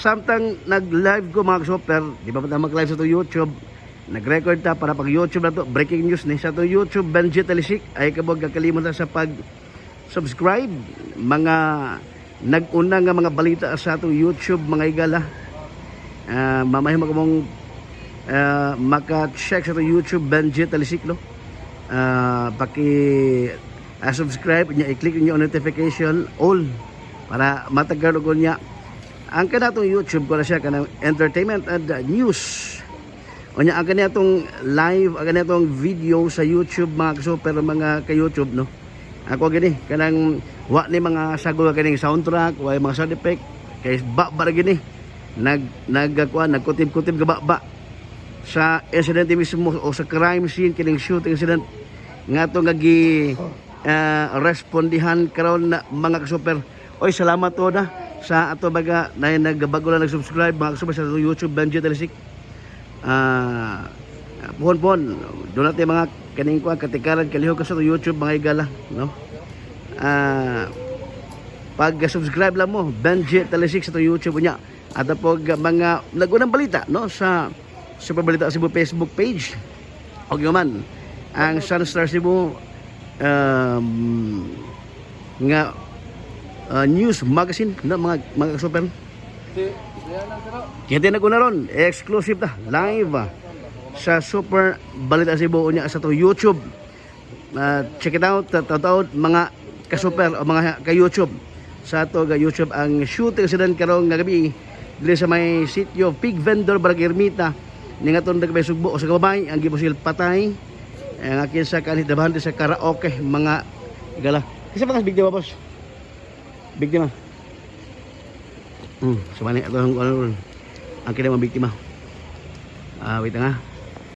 Samtang nag-live ko mga super, di ba mag-live sa to YouTube, nag-record ta para pag YouTube na to, breaking news ni sa to YouTube, Benji Talisik, ay kabog kakalimutan sa pag-subscribe, mga nag-una nga mga balita sa to YouTube, mga igala. Mamaya magmong maka-check sa to YouTube, Benji Talisik, no? Subscribe niya, i-click niyo notification all para matagal ko niya ang kanatong YouTube ko na siya kanang entertainment and news. O niya ang kanatong live, ang kanatong video sa YouTube mga super mga ka-YouTube, no. Ako gini kanang wa ni mga sagol kaning soundtrack, wa mga sound effect kay ba gini nagkutib-kutib ga sa incident mismo o sa crime scene kining shooting incident nga to nga gi respondihan karon na mga ka-super. Oy, salamat to na sa ato baga na nagbago na nag-subscribe mga ka-super sa YouTube Benji Talisik. Puhon doon natin mga kaning kuan katikaran kalihog ka sa YouTube mga igala, no. Pag subscribe lang mo Benji Talisik sa YouTube niya at pag mga nagunang balita, no, sa Super Balita Cebu Facebook page o man ang Sunstar Cebu nga news magazine na mga super. Kita na ko na ron exclusive ta live sa Super Balita Cebu niya sa to YouTube. Check it out, taud mga ka-super o mga ka-YouTube sa to ga YouTube ang shooting sidan karong nga gabi dili sa may sitio Pig Vendor Barangay Ermita ni nga ton dagway Sugbo o sa kababay ang gibusil patay ang akin sa kanit dabahan sa karaoke mga igala. Kasi pa big deal boss. Biktima. Sumani ato ang kinamang biktima. Wait nga.